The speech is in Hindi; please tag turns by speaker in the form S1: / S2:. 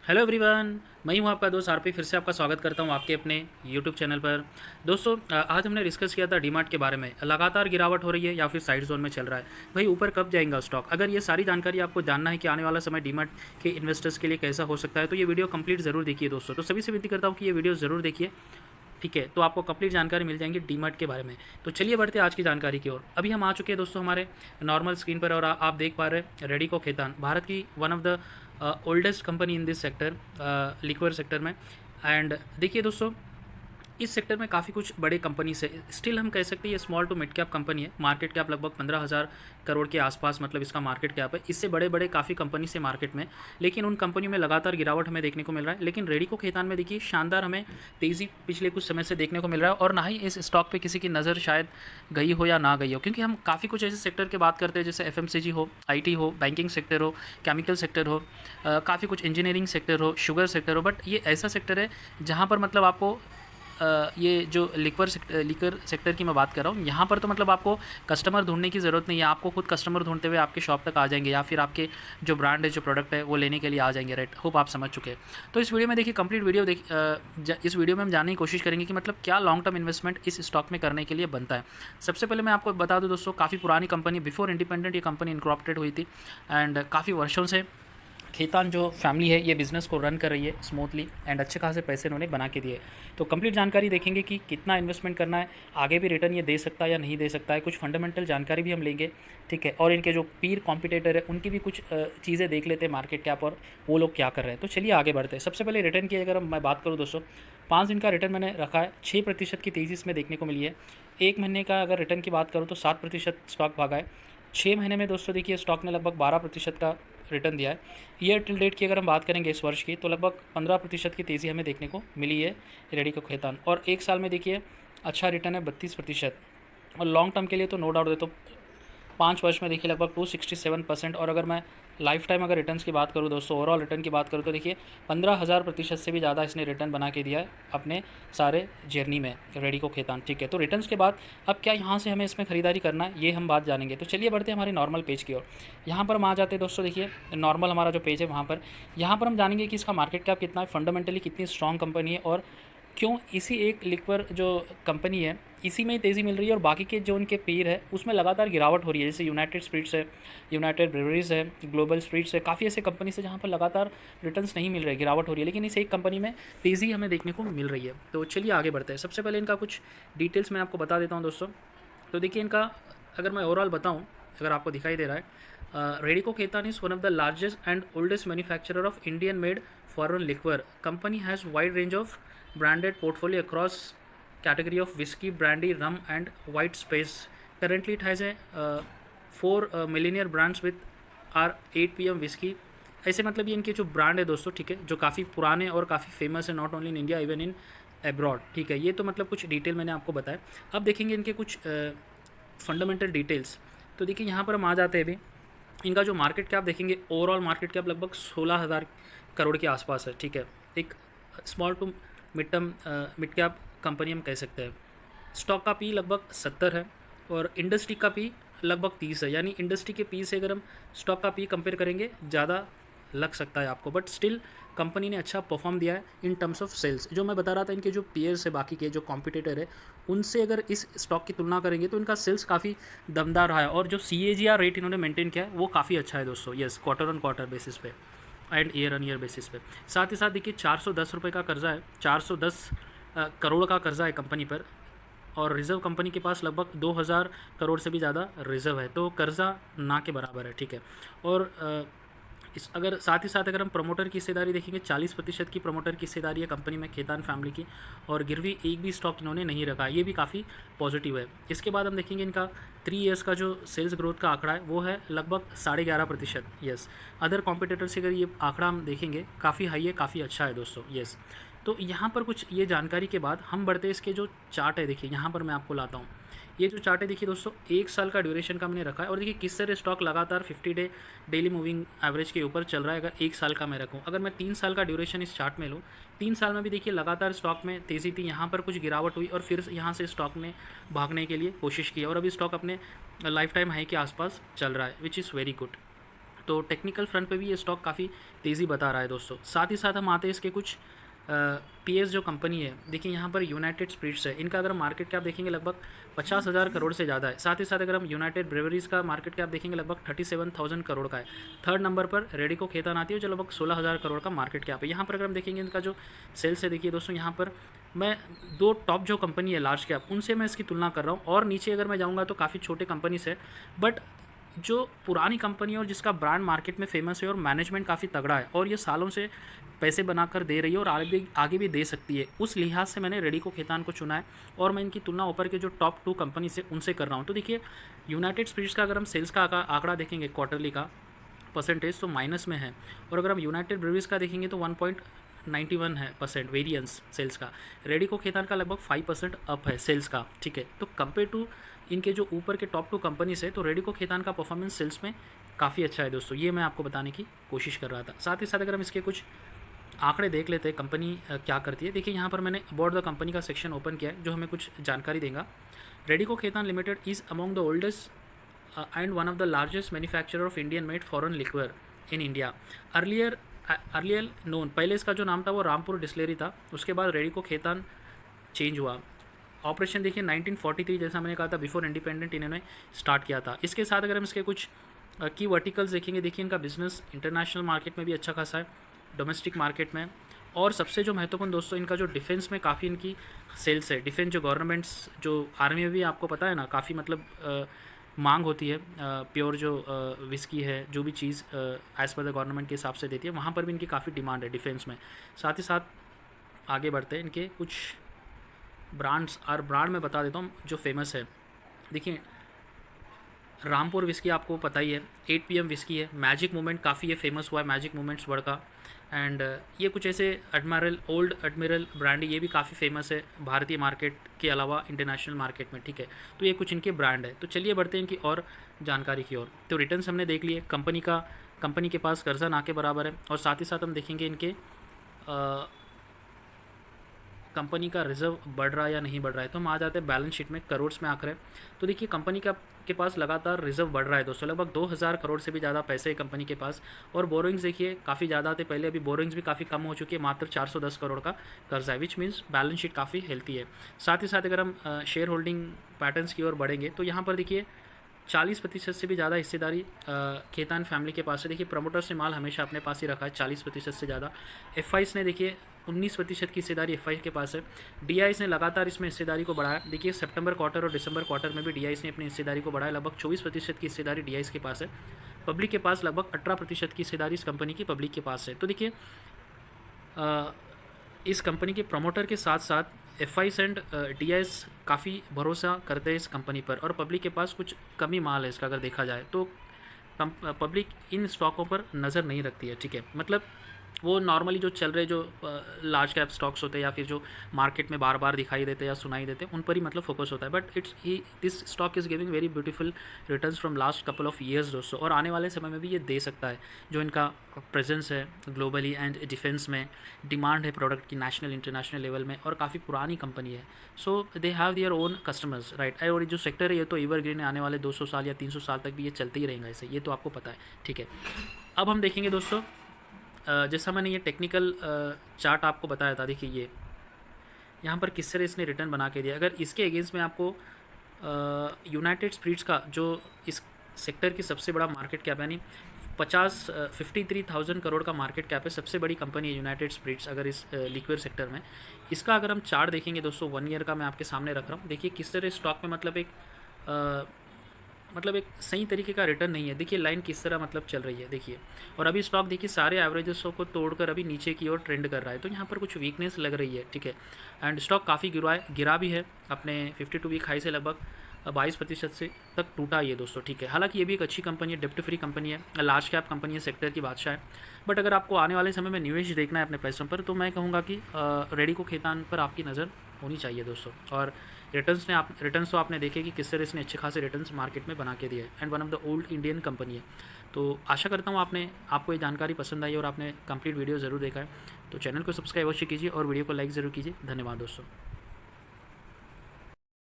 S1: Hello everyone. मैं हूं आपका दोस्त आरपी। फिर से आपका स्वागत करता हूं आपके अपने यूट्यूब चैनल पर। दोस्तों, आज हमने डिस्कस किया था डीमार्ट के बारे में। लगातार गिरावट हो रही है या फिर साइड जोन में चल रहा है, भाई ऊपर कब जाएगा स्टॉक। अगर ये सारी जानकारी आपको जानना है कि आने वाला समय डीमार्ट के इन्वेस्टर्स के लिए कैसा हो सकता है, तो ये वीडियो कंप्लीट ज़रूर देखिए दोस्तों। तो सभी से विनती करता हूँ कि ये वीडियो ज़रूर देखिए, ठीक है। तो आपको कंप्लीट जानकारी मिल जाएंगी डीमार्ट के बारे में। तो चलिए बढ़ते हैं आज की जानकारी की ओर। अभी हम आ चुके हैं दोस्तों हमारे नॉर्मल स्क्रीन पर, और आप देख पा रहे हैं रेडिको खेतान, भारत की one of the oldest company in this sector, liquor sector में। एंड देखिए दोस्तों, इस सेक्टर में काफ़ी कुछ बड़े कंपनी से स्टिल हम कह सकते हैं ये small to mid cap company है। मार्केट कैप लगभग 15,000 करोड़ के आसपास, मतलब इसका मार्केट कैप है। इससे बड़े बड़े काफ़ी कंपनी से मार्केट में, लेकिन उन कंपनियों में लगातार गिरावट हमें देखने को मिल रहा है। लेकिन रेडिको खेतान में देखिए शानदार हमें तेज़ी पिछले कुछ समय से देखने को मिल रहा है, और ना ही इस स्टॉक पे किसी की नज़र शायद गई हो या ना गई हो, क्योंकि हम काफ़ी कुछ ऐसे सेक्टर की बात करते हैं जैसे एफएमसीजी हो, आईटी हो, बैंकिंग सेक्टर हो, केमिकल सेक्टर हो, काफ़ी कुछ इंजीनियरिंग सेक्टर हो, शुगर सेक्टर हो। बट ये ऐसा सेक्टर है जहाँ पर मतलब आपको ये जो लिकर सेक्टर की मैं बात कर रहा हूँ, यहाँ पर तो मतलब आपको कस्टमर ढूंढने की ज़रूरत नहीं है। आपको खुद कस्टमर ढूंढते हुए आपके शॉप तक आ जाएंगे, या फिर आपके जो ब्रांड है, जो प्रोडक्ट है, वो लेने के लिए आ जाएंगे। राइट, होप आप समझ चुके हैं। तो इस वीडियो में देखिए कंप्लीट वीडियो इस वीडियो में हम जानने की कोशिश करेंगे कि मतलब क्या लॉन्ग टर्म इन्वेस्टमेंट इस स्टॉक में करने के लिए बनता है। सबसे पहले मैं आपको बता दूँ दोस्तों, काफ़ी पुरानी कंपनी, बिफोर इंडिपेंडेंट ये कंपनी इनकॉर्पोरेटेड हुई थी। एंड काफ़ी वर्षों से खेतान जो फैमिली है ये बिज़नेस को रन कर रही है स्मूथली, एंड अच्छे खासे पैसे इन्होंने बना के दिए। तो कंप्लीट जानकारी देखेंगे कि कितना इन्वेस्टमेंट करना है, आगे भी रिटर्न ये दे सकता है या नहीं दे सकता है। कुछ फंडामेंटल जानकारी भी हम लेंगे, ठीक है। और इनके जो पीर कॉम्पिटिटर है उनकी भी कुछ चीज़ें देख लेते हैं, मार्केट कैप और वो लोग क्या कर रहे हैं। तो चलिए आगे बढ़ते हैं। सबसे पहले रिटर्न की अगर मैं बात करूँ दोस्तों, 5 दिन का रिटर्न मैंने रखा है, 6% की तेज़ी इसमें देखने को मिली है। 1 महीने का अगर रिटर्न की बात करूँ तो 7% स्टॉक भागा है। 6 महीने में दोस्तों देखिए स्टॉक ने लगभग 12% का रिटर्न दिया है। ईयर टिल डेट की अगर हम बात करेंगे इस वर्ष की, तो लगभग 15% की तेज़ी हमें देखने को मिली है रेडिको खेतान। और 1 साल में देखिए अच्छा रिटर्न है 32%। और लॉन्ग टर्म के लिए तो नो डाउट दे तो 5 वर्ष में देखिए लगभग 267%। और अगर मैं लाइफ टाइम अगर रिटर्न्स की बात करूँ दोस्तों, ओवरऑल रिटर्न की बात करूँ तो देखिए 15,000% से भी ज़्यादा इसने रिटर्न बना के दिया है अपने सारे जर्नी में रेडिको खेतान, ठीक है। तो रिटर्न्स के बाद अब क्या यहाँ से हमें इसमें खरीदारी करना है, ये हम बात जानेंगे। तो चलिए बढ़ते हैं हमारे नॉर्मल पेज की ओर। यहाँ पर हम आ जाते हैं दोस्तों, देखिए नॉर्मल हमारा जो पेज है वहाँ पर, यहाँ पर हम जानेंगे कि इसका मार्केट कैप कितना है, फंडामेंटली कितनी स्ट्रॉन्ग कंपनी है, और क्यों इसी एक लिक्वर जो कंपनी है इसी में तेज़ी मिल रही है, और बाकी के जो उनके पीर है उसमें लगातार गिरावट हो रही है। जैसे यूनाइटेड स्पिरिट्स है, यूनाइटेड ब्रेवरीज है, ग्लोबल स्पिरिट्स है, काफ़ी ऐसे कंपनी से जहाँ पर लगातार रिटर्न्स नहीं मिल रहे, गिरावट हो रही है, लेकिन इस एक कंपनी में तेज़ी हमें देखने को मिल रही है। तो चलिए आगे बढ़ते हैं। सबसे पहले इनका कुछ डिटेल्स मैं आपको बता देता हूँ दोस्तों। तो देखिए इनका अगर मैं ओवरऑल बताऊँ, अगर आपको दिखाई दे रहा है, Radico Khaitan is one of the largest and oldest manufacturer of Indian made foreign liquor. Company has wide range of branded portfolio across category of whiskey, brandy, rum and white space. Currently it has a 4 millionaire brands with our 8 PM whiskey. ऐसे मतलब ये इनके जो ब्रांड है दोस्तों, ठीक है, जो काफ़ी पुराने और काफ़ी फेमस है, not only in India even in abroad, ठीक है। ये तो मतलब कुछ डिटेल मैंने आपको बताया। अब देखेंगे इनके कुछ फंडामेंटल डिटेल्स। तो देखिए यहाँ पर हम आ जाते हैं अभी। इनका जो मार्केट कैप देखेंगे, ओवरऑल मार्केट कैप लगभग 16,000 करोड़ के आसपास है, ठीक है। एक small to mid cap company हम कह सकते हैं। स्टॉक का पी लगभग 70 है, और इंडस्ट्री का पी लगभग 30 है। यानी इंडस्ट्री के पी से अगर हम स्टॉक का पी कंपेयर करेंगे ज़्यादा लग सकता है आपको, बट स्टिल कंपनी ने अच्छा परफॉर्म दिया है इन टर्म्स ऑफ सेल्स। जो मैं बता रहा था, इनके जो पीयर्स है, बाकी के जो कॉम्पिटिटर है, उनसे अगर इस स्टॉक की तुलना करेंगे तो इनका सेल्स काफ़ी दमदार रहा है, और जो CAGR रेट इन्होंने मेंटेन किया है वो काफ़ी अच्छा है दोस्तों। Yes, quarter on quarter basis पे and year on year basis पे। साथ ही साथ देखिए 410 रुपये का कर्जा है, 410 करोड़ का कर्जा है कंपनी पर, और रिज़र्व कंपनी के पास लगभग 2,000 करोड़ से भी ज़्यादा रिज़र्व है। तो कर्जा ना के बराबर है, ठीक है। और इस अगर साथ ही साथ अगर हम प्रमोटर की हिस्सेदारी देखेंगे, 40% की प्रमोटर की हिस्सेदारी है कंपनी में खेतान फैमिली की, और गिरवी एक भी स्टॉक इन्होंने नहीं रखा, ये भी काफ़ी पॉजिटिव है। इसके बाद हम देखेंगे इनका 3 ईयर्स का जो सेल्स ग्रोथ का आंकड़ा है वो है लगभग 11.5%। यस, अदर कॉम्पिटिटर से अगर ये आंकड़ा हम देखेंगे काफ़ी हाई है, काफ़ी अच्छा है दोस्तों। यस, तो यहाँ पर कुछ ये जानकारी के बाद हम बढ़ते हैं इसके जो चार्ट है। देखिए यहाँ पर मैं आपको लाता हूँ, ये जो चार्ट है देखिए दोस्तों, 1 साल का ड्यूरेशन का हमने रखा है, और देखिए किस तरह स्टॉक लगातार 50 डे डेली मूविंग एवरेज के ऊपर चल रहा है। अगर 1 साल का मैं रखूँ, अगर मैं 3 साल का ड्यूरेशन इस चार्ट में लूँ, 3 साल में भी देखिए लगातार स्टॉक में तेज़ी थी, यहाँ पर कुछ गिरावट हुई, और फिर यहाँ से स्टॉक ने भागने के लिए कोशिश की, और अभी स्टॉक अपने लाइफ टाइम हाई के आसपास चल रहा है, विच इज़ वेरी गुड। तो टेक्निकल फ्रंट पे भी ये स्टॉक काफ़ी तेज़ी बता रहा है दोस्तों। साथ ही साथ हम आते हैं इसके कुछ पीएस जो कंपनी है, देखिए यहाँ पर यूनाइटेड स्पिरिट्स है, इनका अगर मार्केट कैप देखेंगे लगभग 50,000 करोड़ से ज़्यादा है। साथ ही साथ अगर हम यूनाइटेड ब्रेवरीज का मार्केट कैप देखेंगे लगभग 37,000 करोड़ का है। थर्ड नंबर पर रेडिको खेतान आती है जो लगभग 16,000 करोड़ का मार्केट कैप है। यहाँ पर अगर हम देखेंगे इनका जो सेल्स है, देखिए दोस्तों यहाँ पर मैं दो टॉप जो कंपनी है लार्ज कैप, उनसे मैं इसकी तुलना कर रहा हूँ, और नीचे अगर मैं जाऊँगा तो काफ़ी छोटे कंपनीज है, बट जो पुरानी कंपनी है और जिसका ब्रांड मार्केट में फेमस है और मैनेजमेंट काफ़ी तगड़ा है और ये सालों से पैसे बनाकर दे रही है और आगे भी दे सकती है, उस लिहाज से मैंने रेडिको खेतान को चुना है और मैं इनकी तुलना ऊपर के जो टॉप 2 कंपनी से उनसे कर रहा हूँ। तो देखिए यूनाइटेड स्पिरिट्स का अगर हम सेल्स का आंकड़ा देखेंगे क्वार्टरली का परसेंटेज तो माइनस में है, और अगर हम यूनाइटेड ब्रेवरीज का देखेंगे तो 1.91 है परसेंट वेरिएंस सेल्स का। रेडिको खेतान का लगभग 5% अप है सेल्स का, ठीक है। तो कंपेयर टू इनके जो ऊपर के टॉप 2 कंपनीज है तो रेडिको खेतान का परफॉर्मेंस सेल्स में काफ़ी अच्छा है दोस्तों, ये मैं आपको बताने की कोशिश कर रहा था। साथ ही साथ अगर हम इसके कुछ आंकड़े देख लेते हैं कंपनी क्या करती है, देखिए यहाँ पर मैंने अबाउट द कंपनी का सेक्शन ओपन किया है जो हमें कुछ जानकारी देगा। Radico Khaitan limited is among the oldest and one of the largest manufacturer of Indian made foreign liquor in India. Earlier known, पहले इसका जो नाम था वो रामपुर डिस्टिलरी था, उसके बाद रेडिको खेतान चेंज हुआ। ऑपरेशन देखिए 1943, जैसा मैंने कहा था बिफोर इंडिपेंडेंट इन्होंने स्टार्ट किया था। इसके साथ अगर हम इसके कुछ की वर्टिकल्स देखेंगे, देखिए इनका बिजनेस इंटरनेशनल मार्केट में भी अच्छा खासा है, डोमेस्टिक मार्केट में, और सबसे जो महत्वपूर्ण दोस्तों इनका जो डिफेंस में काफ़ी इनकी सेल्स है। डिफेंस जो गवर्नमेंट्स, जो आर्मी में भी आपको पता है ना, काफ़ी मतलब मांग होती है प्योर जो विस्की है, जो भी चीज़ एज़ पर द गवर्नमेंट के हिसाब से देती है, वहाँ पर भी इनकी काफ़ी डिमांड है डिफेंस में। साथ ही साथ आगे बढ़ते हैं, इनके कुछ ब्रांड्स और ब्रांड में बता देता हूँ जो फेमस है। देखिए रामपुर विस्की आपको पता ही है, 8 PM विस्की है, मैजिक मूवमेंट काफ़ी ये फेमस हुआ है, मैजिक मूवमेंट्स वर्ड का, एंड ये कुछ ऐसे ओल्ड एडमिरल ब्रांड, ये भी काफ़ी फेमस है भारतीय मार्केट के अलावा इंटरनेशनल मार्केट में, ठीक है। तो ये कुछ इनके ब्रांड है। तो चलिए बढ़ते हैं इनकी और जानकारी की ओर। तो रिटर्न्स हमने देख लिए, कंपनी के पास कर्जा ना के बराबर है, और साथ ही साथ हम देखेंगे इनके कंपनी का रिजर्व बढ़ रहा है या नहीं बढ़ रहा है। तो हम आ जाते हैं बैलेंस शीट में, करोड्स में आकर है। तो देखिए कंपनी के पास लगातार रिजर्व बढ़ रहा है दोस्तों, लगभग 2000 करोड़ से भी ज़्यादा पैसे है कंपनी के पास, और बोरोइंग्स देखिए काफ़ी ज़्यादा थे पहले, अभी बोरोइंग्स भी काफ़ी कम हो चुकी है, मात्र 410 करोड़ का कर्जा है, विच मीन्स बैलेंस शीट काफ़ी हेल्थी है। साथ ही साथ अगर हम शेयर होल्डिंग पैटर्न्स की ओर बढ़ेंगे तो यहाँ पर देखिए 40% से भी ज़्यादा हिस्सेदारी खेतान फैमिली के पास है। देखिए प्रमोटर्स ने माल हमेशा अपने पास ही रखा है, 40% से ज़्यादा। एफआईस ने देखिए 19% की हिस्सेदारी एफआई के पास है। डीआईस ने लगातार इसमें हिस्सेदारी को बढ़ाया, देखिए सितंबर क्वार्टर और दिसंबर क्वार्टर में भी डीआईस ने अपनी हिस्सेदारी को बढ़ाया, लगभग 24% की हिस्सेदारी डीआईस के पास है। पब्लिक के पास लगभग 18% की हिस्सेदारी इस कंपनी की पब्लिक के पास है। तो देखिए इस कंपनी के प्रमोटर के साथ साथ एफआईस एंड डीआईएस काफ़ी भरोसा करते हैं इस कंपनी पर, और पब्लिक के पास कुछ कमी माल है इसका अगर देखा जाए तो पब्लिक इन स्टॉकों पर नज़र नहीं रखती है, ठीक है। मतलब वो नॉर्मली जो चल रहे जो लार्ज कैप स्टॉक्स होते हैं या फिर जो मार्केट में बार बार दिखाई देते हैं या सुनाई देते हैं, उन पर ही मतलब फोकस होता है। But this stock is giving very beautiful returns from last couple of years दोस्तों, और आने वाले समय में भी ये दे सकता है। जो इनका प्रेजेंस है ग्लोबली एंड डिफेंस में, डिमांड है प्रोडक्ट की नेशनल इंटरनेशनल लेवल में, और काफ़ी पुरानी कंपनी है। So they have their own customers, right. और जो सेक्टर है ये तो एवरग्रीन है, आने वाले 200 साल या 300 साल तक भी ये चलते ही रहेगा ऐसे, ये तो आपको पता है, ठीक है। अब हम देखेंगे दोस्तों, जैसा मैंने ये टेक्निकल चार्ट आपको बताया था, देखिए ये यहाँ पर किस तरह इसने रिटर्न बना के दिया। अगर इसके अगेंस्ट में आपको यूनाइटेड स्पिरिट्स का जो इस सेक्टर की सबसे बड़ा मार्केट कैप, यानी 53,000 करोड़ का मार्केट कैप है, सबसे बड़ी कंपनी है यूनाइटेड स्पिरिट्स अगर इस लिक्विड सेक्टर में। इसका अगर हम चार्ट देखेंगे दोस्तों, 1 ईयर का मैं आपके सामने रख रहा हूँ, देखिए किस तरह स्टॉक में मतलब एक सही तरीके का रिटर्न नहीं है। देखिए लाइन किस तरह मतलब चल रही है, देखिए, और अभी स्टॉक देखिए सारे एवरेजेसों को तोड़कर अभी नीचे की ओर ट्रेंड कर रहा है, तो यहाँ पर कुछ वीकनेस लग रही है, ठीक है। एंड स्टॉक काफ़ी गिरा भी है, अपने 52 वीक हाई से लगभग 22% से तक टूटा ये दोस्तों, ठीक है। हालांकि ये भी एक अच्छी कंपनी है, डेप्ट फ्री कंपनी है, लार्ज कैप कंपनी है, सेक्टर की बादशाह है। बट अगर आपको आने वाले समय में निवेश देखना है अपने पैसों पर, तो मैं कहूँगा कि रेडिको खेतान पर आपकी नज़र होनी चाहिए दोस्तों। और रिटर्न्स तो आपने देखे कि किस तरह इसने अच्छे खासे रिटर्न्स मार्केट में बना के दिए हैं, and one of the old Indian company है। तो आशा करता हूँ आपको ये जानकारी पसंद आई और आपने कंप्लीट वीडियो ज़रूर देखा है। तो चैनल को सब्सक्राइब अवश्य कीजिए और वीडियो को लाइक ज़रूर कीजिए। धन्यवाद दोस्तों।